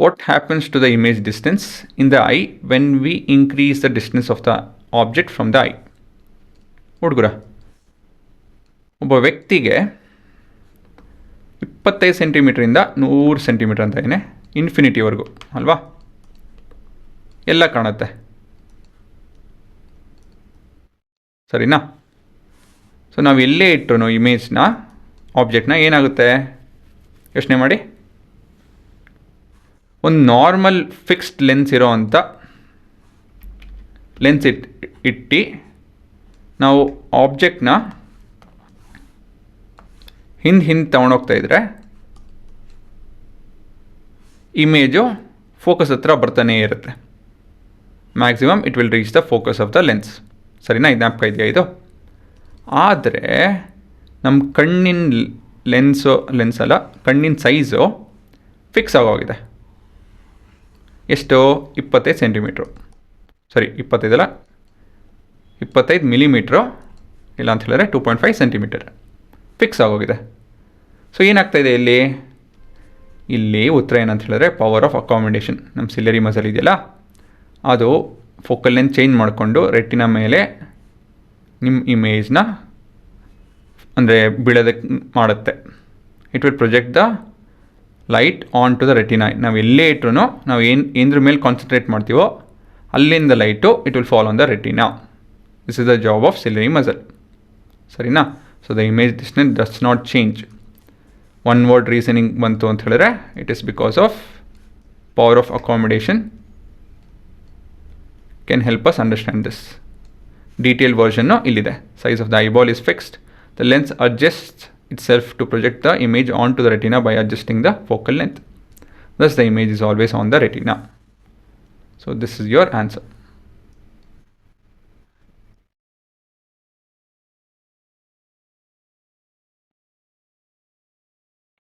what happens to the image distance in the eye when we increase the distance of the object from the eye? ಹುಡುಗರ, ಒಬ್ಬ ವ್ಯಕ್ತಿಗೆ 25 ಸೆಂಟಿಮೀಟ್ರಿಂದ 100 centimetre ಅಂತ ಏನೇ ಇನ್ಫಿನಿಟಿವರೆಗೂ ಅಲ್ವಾ ಎಲ್ಲ ಕಾಣುತ್ತೆ, ಸರಿನಾ? ಸೊ ನಾವು ಎಲ್ಲೇ ಇಟ್ಟರು ಇಮೇಜ್ನ ಆಬ್ಜೆಕ್ಟ್ನ ಏನಾಗುತ್ತೆ ಯೋಚನೆ ಮಾಡಿ. ಒಂದು ನಾರ್ಮಲ್ ಫಿಕ್ಸ್ಡ್ ಲೆನ್ಸ್ ಇರೋ ಅಂಥ ಲೆನ್ಸ್ ಇಟ್ಟು ನಾವು ಆಬ್ಜೆಕ್ಟ್ನ ಹಿಂದೆ ತೊಗೊಂಡೋಗ್ತಾ ಇದ್ದರೆ ಇಮೇಜು ಫೋಕಸ್ ಹತ್ರ ಬರ್ತಾನೇ ಇರುತ್ತೆ. Maximum it will reach the focus of the lens, ಸರಿನಾ? ಇದು ಜ್ಞಾಪಕ ಇದೆಯಾ ಇದು? ಆದರೆ ನಮ್ಮ ಕಣ್ಣಿನ ಲೆನ್ಸ್ ಅಲ್ಲ, ಕಣ್ಣಿನ ಸೈಜು ಫಿಕ್ಸ್ ಆಗೋಗಿದೆ. ಎಷ್ಟು? 25 ಸೆಂಟಿಮೀಟ್ರು, ಸಾರಿ 25 ಮಿಲಿಮೀಟ್ರು, ಇಲ್ಲ ಅಂತ ಹೇಳಿದ್ರೆ 2.5 ಸೆಂಟಿಮೀಟರ್ ಫಿಕ್ಸ್ ಆಗೋಗಿದೆ. ಸೊ ಏನಾಗ್ತಾಯಿದೆ ಇಲ್ಲಿ ಉತ್ತರ ಏನಂತ ಹೇಳಿದ್ರೆ ಪವರ್ ಆಫ್ ಅಕಾಮಿಡೇಷನ್. ನಮ್ಮ ಸಿಲಿಯರಿ ಮಸಲ್ ಇದೆಯಲ್ಲ, ಅದು ಫೋಕಲ್ ಲೆಂತ್ ಚೇಂಜ್ ಮಾಡಿಕೊಂಡು ರೆಟಿನ ಮೇಲೆ ನಿಮ್ಮ ಇಮೇಜ್ನ ಅಂದರೆ ಬೀಳೋದಕ್ಕೆ ಮಾಡುತ್ತೆ. It will project the light on to the retina. ನಾವು ಎಲ್ಲೇ ಇಟ್ರು ನಾವು ಏನರ ಮೇಲೆ ಕಾನ್ಸಂಟ್ರೇಟ್ ಮಾಡ್ತೀವೋ ಅಲ್ಲಿಂದ light it will fall on the retina. This is the job of ciliary muscle, ಸರಿನಾ? So the image distance does not change. One word reasoning ಬಂತು ಅಂತ ಹೇಳಿದ್ರೆ it is because of power of accommodation can help us understand this. Detail ವರ್ಷನ್ನು ಇಲ್ಲಿದೆ. Size of the eyeball is fixed. The lens adjusts itself to project the image onto the retina by adjusting the focal length. Thus, the image is always on the retina. So, this is your answer.